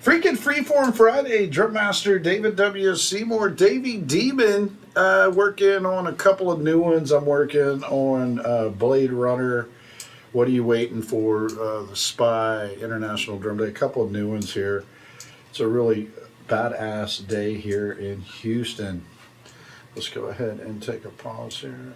Freaking Freeform Friday, DrumMaster W Seymour, Davey Demon, working on a couple of new ones. I'm working on Blade Runner, What Are You Waiting For, The Spy, International Drum Day, a couple of new ones here. It's a really badass day here in Houston. Let's go ahead and take a pause here.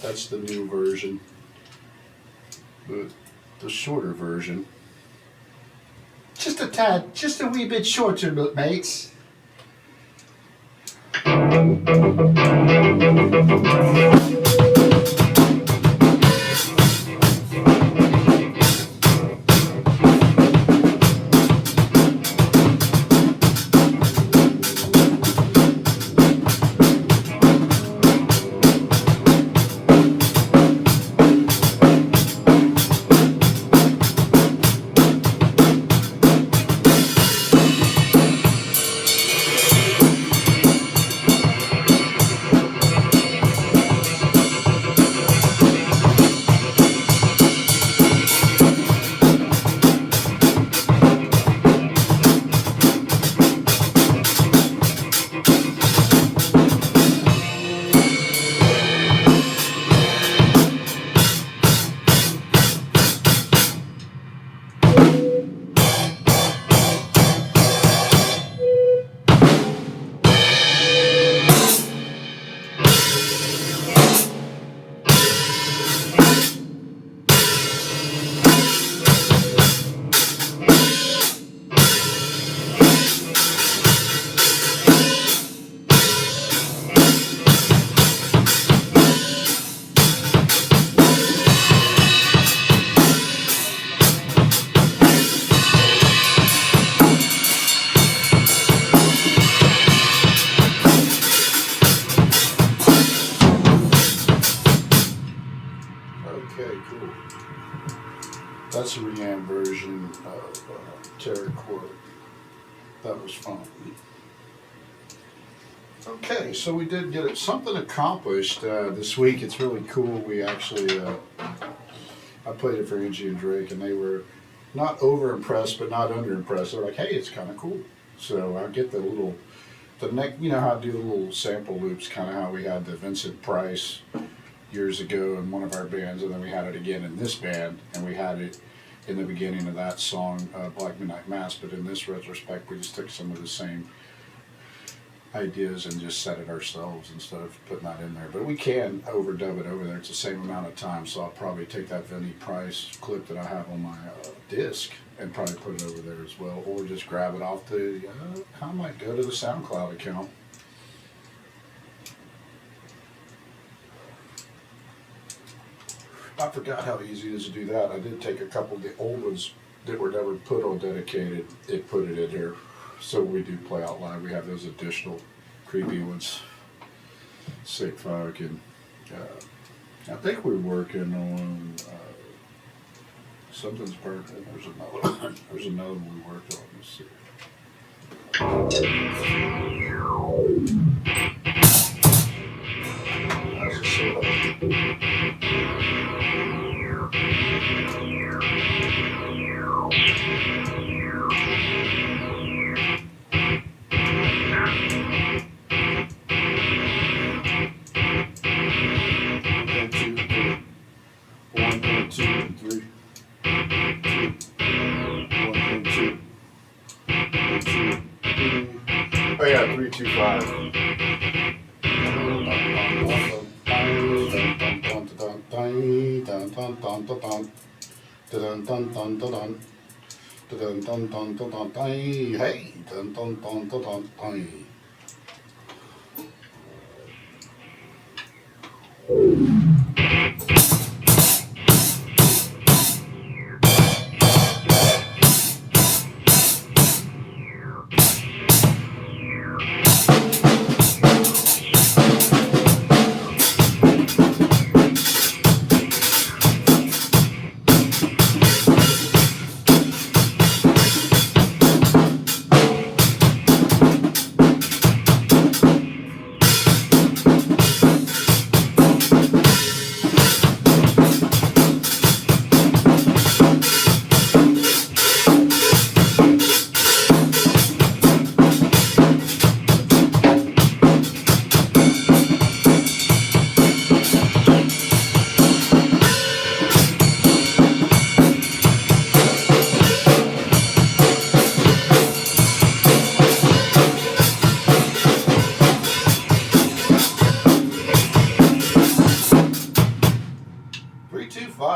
That's the new version, but the shorter version. Just a tad, just a wee bit shorter, mates. Terracord. That was fun. Okay, so we did get something accomplished this week. It's really cool. We actually, I played it for Angie and Drake, and they were not over impressed, but not under impressed. They're like, "Hey, it's kind of cool." So I get the neck. You know how I do the little sample loops, kind of how we had the Vincent Price years ago in one of our bands, and then we had it again in this band, and we had it in the beginning of that song, Black Midnight Mass. But in this retrospect, we just took some of the same ideas and just set it ourselves instead of putting that in there. But we can overdub it over there. It's the same amount of time, so I'll probably take that Vinny Price clip that I have on my disc and probably put it over there as well, or just grab it off the, I might go to the SoundCloud account. I forgot how easy it is to do that. I did take a couple of the old ones that were never put on dedicated and put it in here. So we do play out live. We have those additional creepy ones. Sick Fuck, and I think we're working on Something's Burning. There's another one. There's another one we worked on. Let's see. That's a solo. Oh yeah, 3-2-5.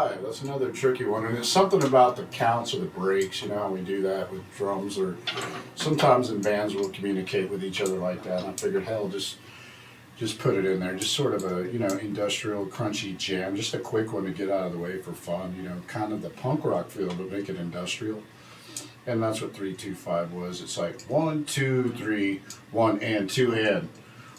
Hey, that's another tricky one, and it's something about the counts or the breaks. You know how we do that with drums, or sometimes in bands we'll communicate with each other like that. And I figured, hell, just put it in there, just sort of a industrial crunchy jam, just a quick one to get out of the way for fun. Kind of the punk rock feel, but make it industrial. And that's what 3-2-5 was. It's like 1, 2, 3, 1 and 2 and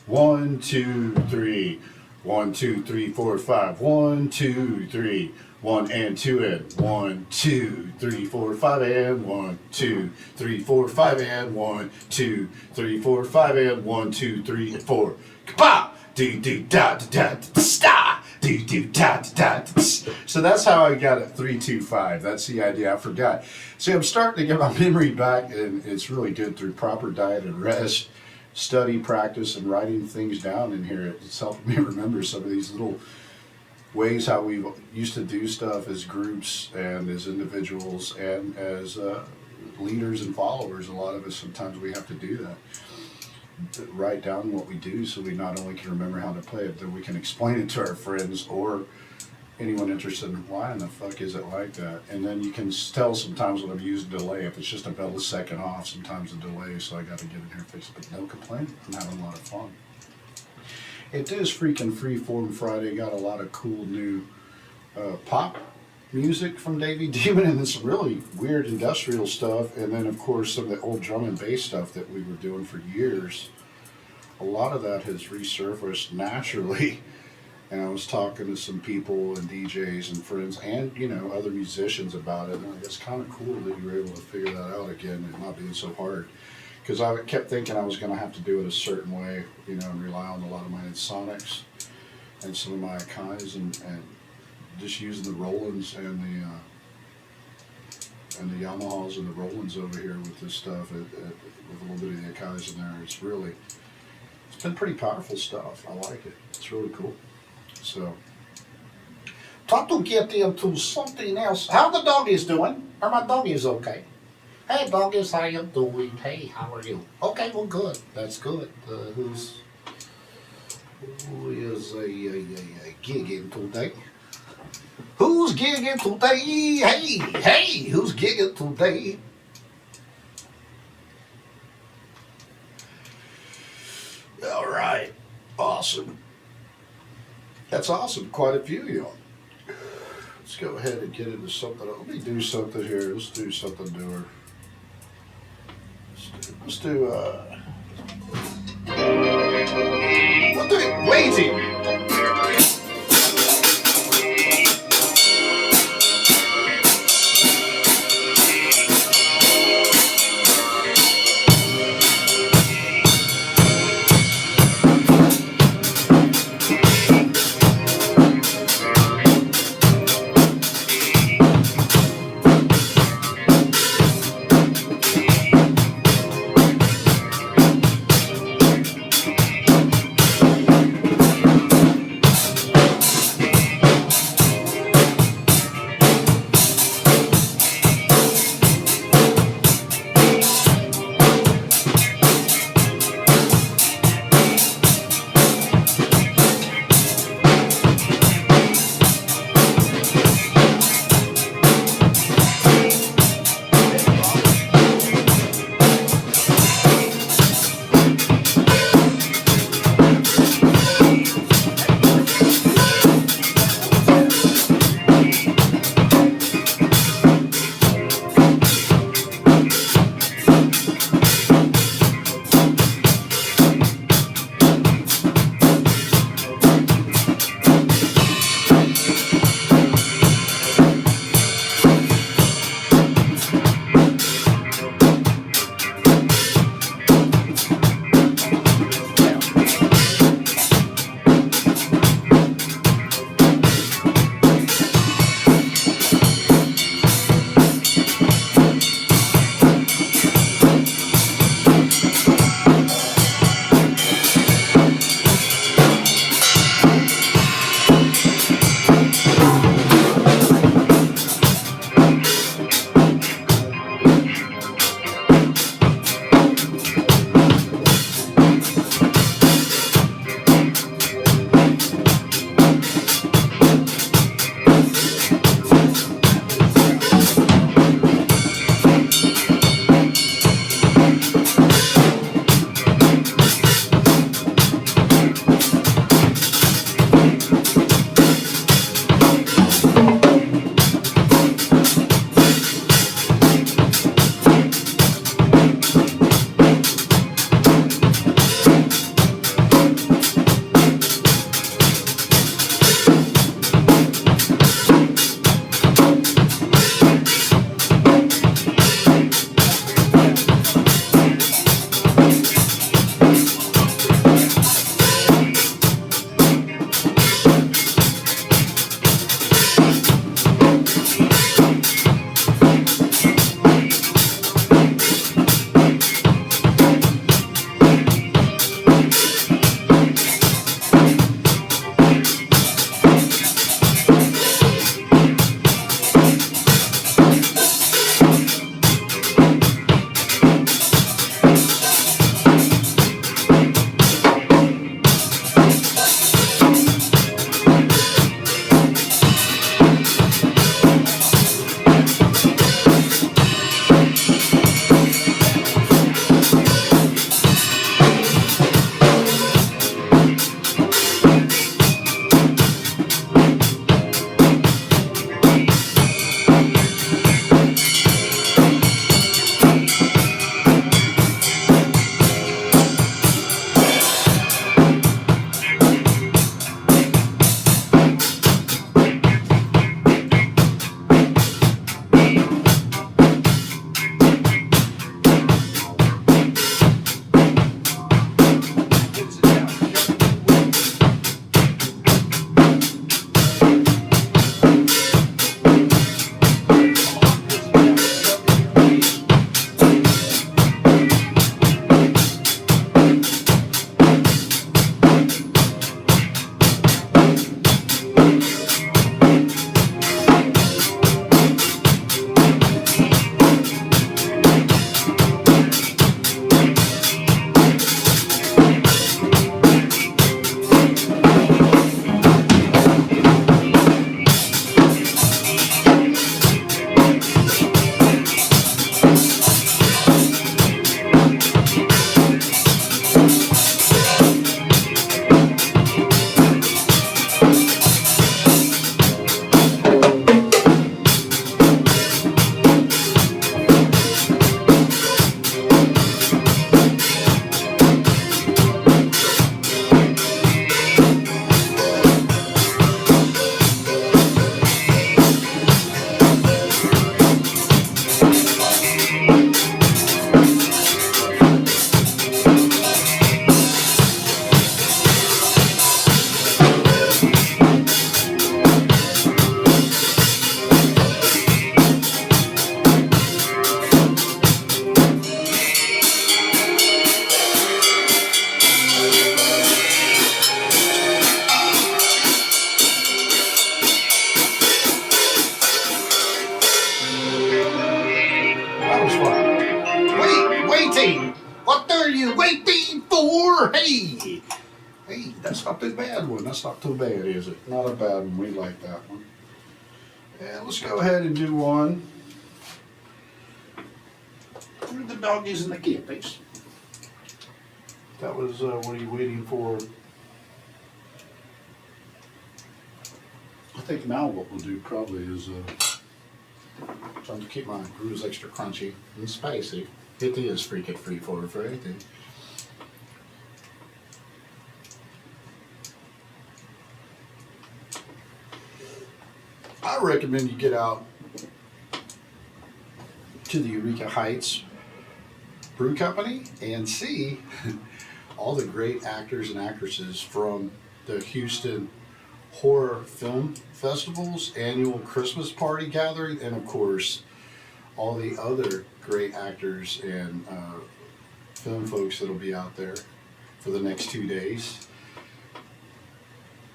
1, 2, 3, 1, 2, 3, 4, 5, 1, 2, 3, 1 and 2 and 1, 2, 3, 4, 5 and 1, 2, 3, 4, 5 and 1, 2, 3, 4, 5 and 1, 2, 3 and 4. Kapow! Do do da da da sta! Do do da da da. So that's how I got it 3-2-5. That's the idea. I forgot. See, I'm starting to get my memory back, and it's really good through proper diet and rest, study, practice, and writing things down in here. It's helping me remember some of these little ways how we used to do stuff as groups and as individuals and as leaders and followers. A lot of us, sometimes we have to do that. Write down what we do so we not only can remember how to play it, but we can explain it to our friends or anyone interested in why in the fuck is it like that. And then you can tell sometimes when I'm using delay, if it's just about a second off, sometimes a delay, so I got to get in here and fix it. But no complaint, I'm having a lot of fun. It is freaking Freeform Friday. Got a lot of cool new pop music from Davey Demon, and then some really weird industrial stuff, and then of course some of the old drum and bass stuff that we were doing for years. A lot of that has resurfaced naturally And I was talking to some people and DJs and friends and, you know, other musicians about it. And like, it's kind of cool that you were able to figure that out again and not being so hard. Because I kept thinking I was going to have to do it a certain way, you know, and rely on a lot of my Sonics and some of my Akais and just using the Rolands and the Yamahas and the Rolands over here with this stuff, with a little bit of the Akais in there. It's been pretty powerful stuff. I like it. It's really cool. So, Talk to get into something else. How the doggies doing? Are my doggies okay? Hey, doggies, how you doing? Hey, how are you? Okay, well, good. That's good. Who is a gigging today? Who's gigging today? Hey, who's gigging today? all right. Awesome. That's awesome. Quite a few of y'all. Let's go ahead and get into something. Let me do something here. Let's do something newer. Let's do Waiting. What are you waiting for? Hey! Hey, that's not too bad one. That's not too bad, is it? Not a bad one. We like that one. And let's go ahead and do one for the doggies and the kitties. That was, what are you waiting for? I think now what we'll do probably is trying to keep my grooves extra crunchy and spicy. It is freaking free for everything. I recommend you get out to the Eureka Heights Brew Company and see all the great actors and actresses from the Houston Horror Film Festival's annual Christmas party gathering, and of course all the other great actors and film folks that'll be out there for the next 2 days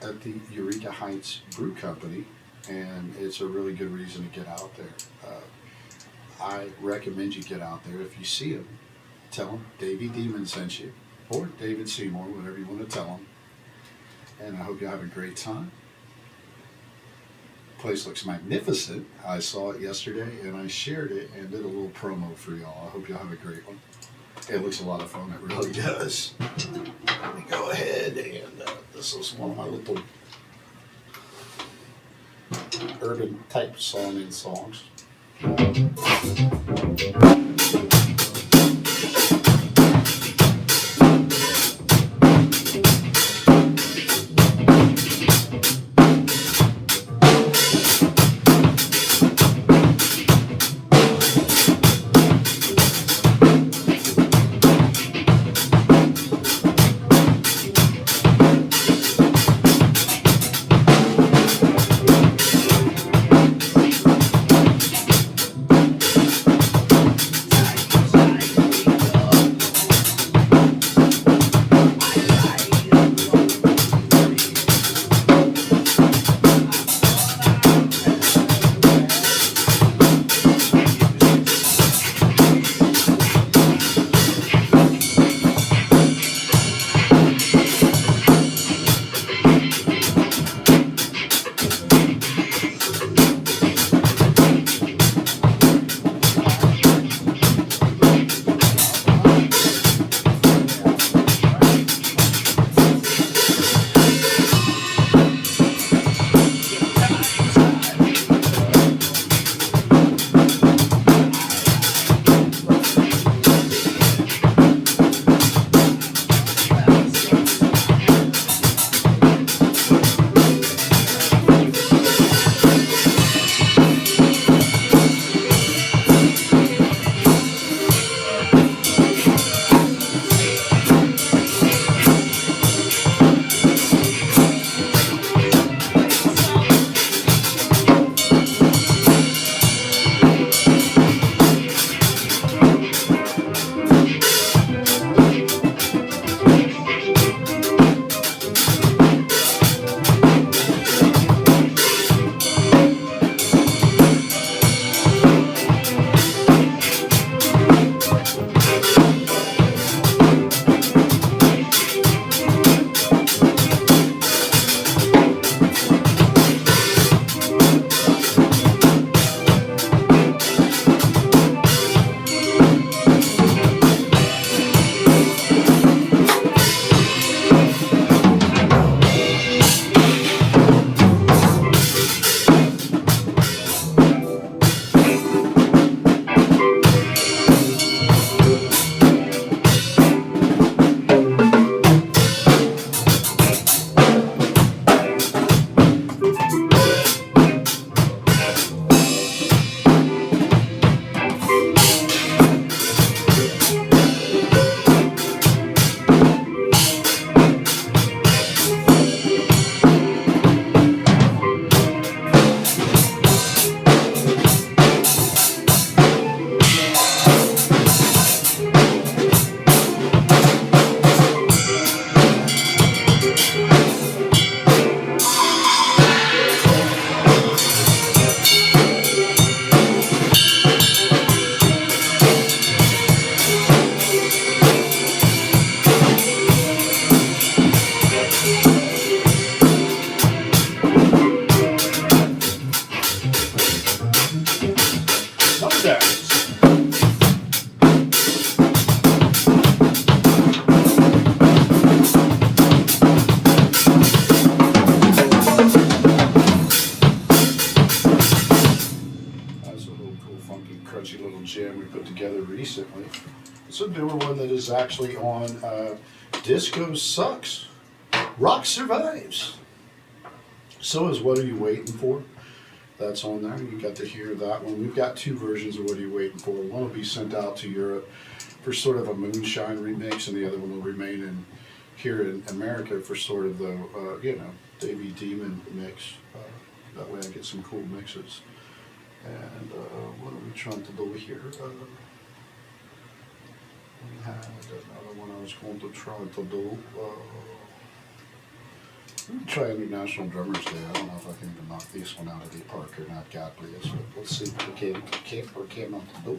at the Eureka Heights Brew Company, and it's a really good reason to get out there. I recommend you get out there. If you see them, tell them Davey Demon sent you, or David Seymour, whatever you want to tell them. And I hope you have a great time. The place looks magnificent. I saw it yesterday and I shared it and did a little promo for y'all. I hope y'all have a great one. It looks a lot of fun. It really does. Let me go ahead and this is one of my little urban type sounding songs. little jam we put together recently. It's a newer one that is actually on Disco Sucks. Rock Survives. So is What Are You Waiting For? That's on there. You got to hear that one. We've got two versions of What Are You Waiting For. One will be sent out to Europe for sort of a moonshine remix, and the other one will remain in here in America for sort of the, Davey Demon mix. That way I get some cool mixes. And what are we trying to do here? We had another one I was going to try to do. Let me try International Drummers Day. I don't know if I can even knock this one out of the park or not, God please. But let's see if we can not to do.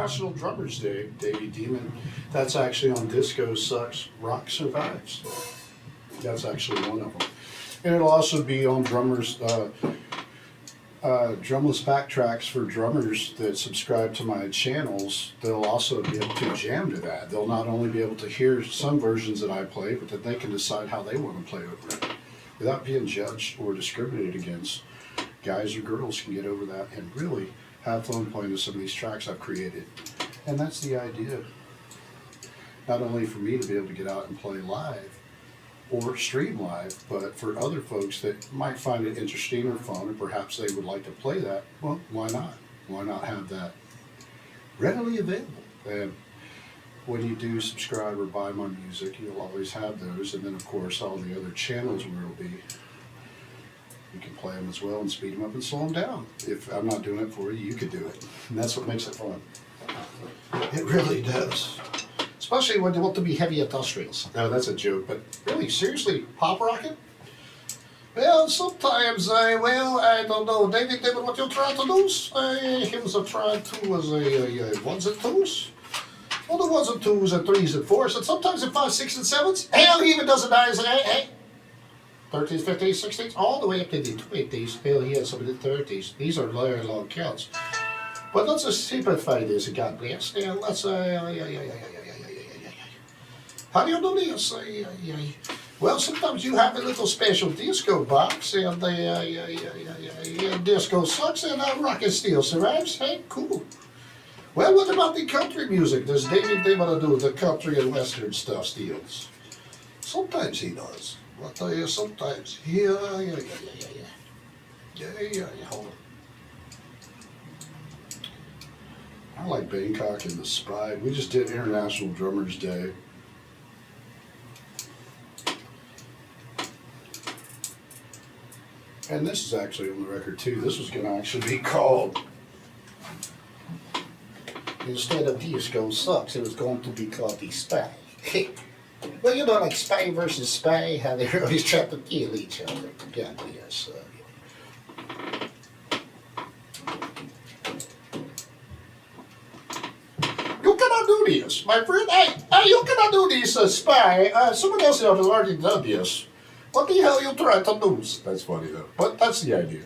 International Drummers Day, Davey Demon. That's actually on Disco Sucks, Rock Survives. That's actually one of them. And it'll also be on drummers, drumless backtracks for drummers that subscribe to my channels. They'll also be able to jam to that. They'll not only be able to hear some versions that I play, but that they can decide how they want to play over it without being judged or discriminated against. Guys or girls can get over that and really have fun playing with some of these tracks I've created. And that's the idea. Not only for me to be able to get out and play live or stream live, but for other folks that might find it interesting or fun, or perhaps they would like to play that, well, why not? Why not have that readily available? And when you do subscribe or buy my music, you'll always have those. And then, of course, all the other channels where it'll be, you can play them as well and speed them up and slow them down. If I'm not doing it for you, you could do it. And that's what makes it fun. It really does. Especially when they want to be heavy industrials. No, that's a joke, but Really, seriously, pop rocket? Well, sometimes I don't know, Davey Demon, what you're trying to do? He was trying to was a ones and twos. Well, the ones and twos and threes and fours, and sometimes in 5, 6, and 7s. Hell, he even does a 9s and 13s, 15s, 16s, all the way up to the 20s. Hell, he had some of the 30s. These are very long counts. But let's just simplify this, God bless. And let's how do you do this? Well, sometimes you have a little special disco box, and disco sucks, and rock and steel survives. Hey, cool. Well, what about the country music? Does Davey Demon do the country and western stuff steals? Sometimes he does. I'll tell you, sometimes. Yeah. Hold on. I like Bangkok and the Spy. We just did International Drummers Day. And this is actually on the record too. This was going to actually be called, Instead of disco sucks, it was going to be called the Spy. Well, you know, like Spy versus Spy, how they always try to kill each other. God bless. You cannot do this, my friend. Hey, you cannot do this, Spy. Someone else has already done this. What the hell you trying to do? that's funny though, but that's the idea.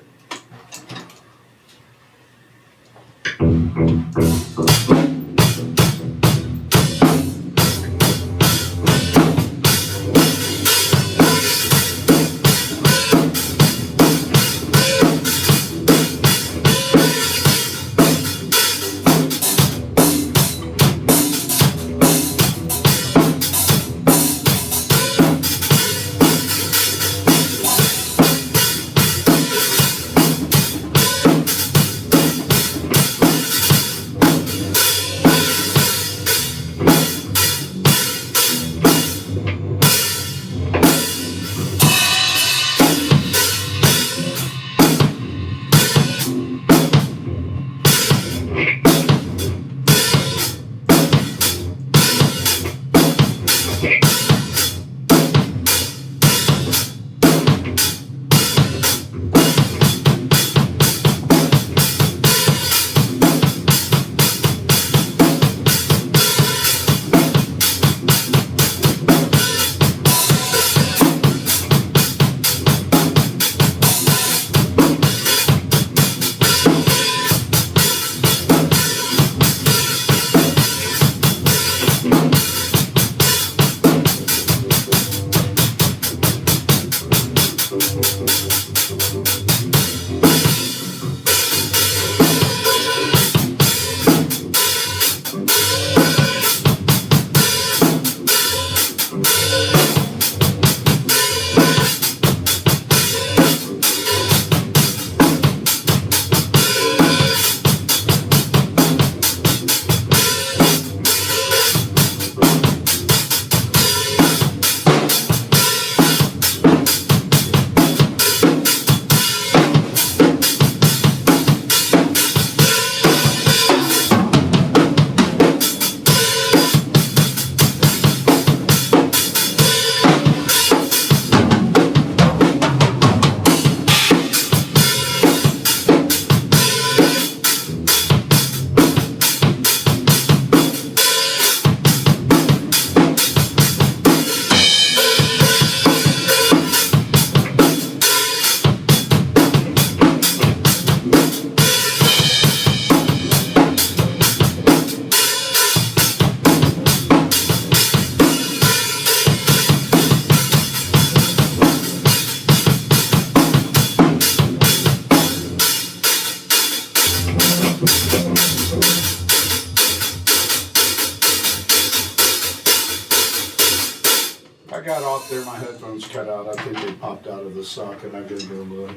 got off there, my headphones cut out. I think they popped out of the socket. I gotta go look.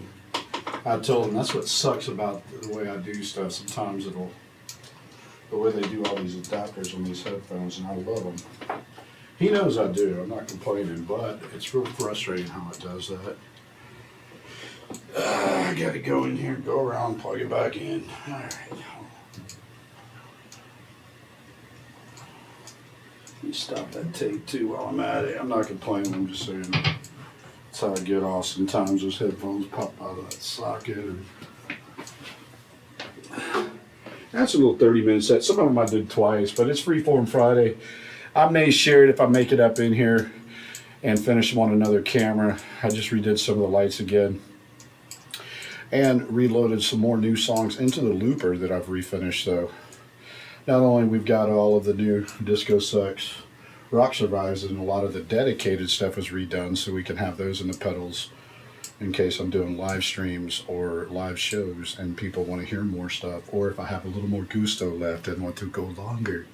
I told them that's what sucks about the way I do stuff. Sometimes the way they do all these adapters on these headphones, and I love them. He knows I do. I'm not complaining, but it's real frustrating how it does that. I gotta go in here, go around, plug it back in. All right. Let me stop that tape too while I'm at it. I'm not complaining. I'm just saying that's how I get off. Sometimes those headphones pop out of that socket. That's a little 30-minute set. Some of them I did twice, but it's Freeform Friday. I may share it if I make it up in here and finish them on another camera. I just redid some of the lights again and reloaded some more new songs into the looper that I've refinished. So not only we've got all of the new Disco Sucks, Rock Survives, and a lot of the dedicated stuff was redone so we can have those in the pedals in case I'm doing live streams or live shows and people want to hear more stuff, or if I have a little more gusto left and want to go longer.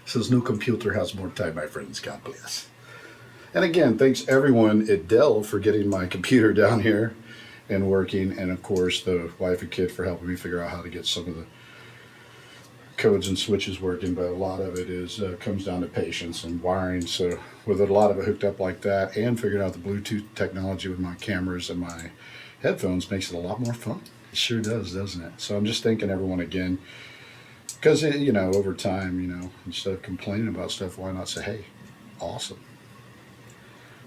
Says no computer has more time, my friends. God bless. And again, thanks everyone at Dell for getting my computer down here and working, and of course the wife and kid for helping me figure out how to get some of the codes and switches working. But a lot of it is comes down to patience and wiring. So with a lot of it hooked up like that and figuring out the Bluetooth technology with my cameras and my headphones makes it a lot more fun. It sure does, doesn't it? So I'm just thanking everyone again, because you know, over time, you know, instead of complaining about stuff, why not say, hey, awesome,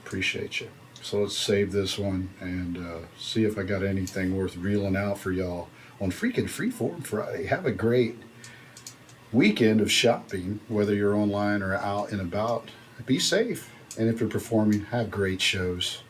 appreciate you. So let's save this one and see if I got anything worth reeling out for y'all on freaking Freeform Friday. Have a great weekend of shopping, whether you're online or out and about. Be safe, and if you're performing, have great shows.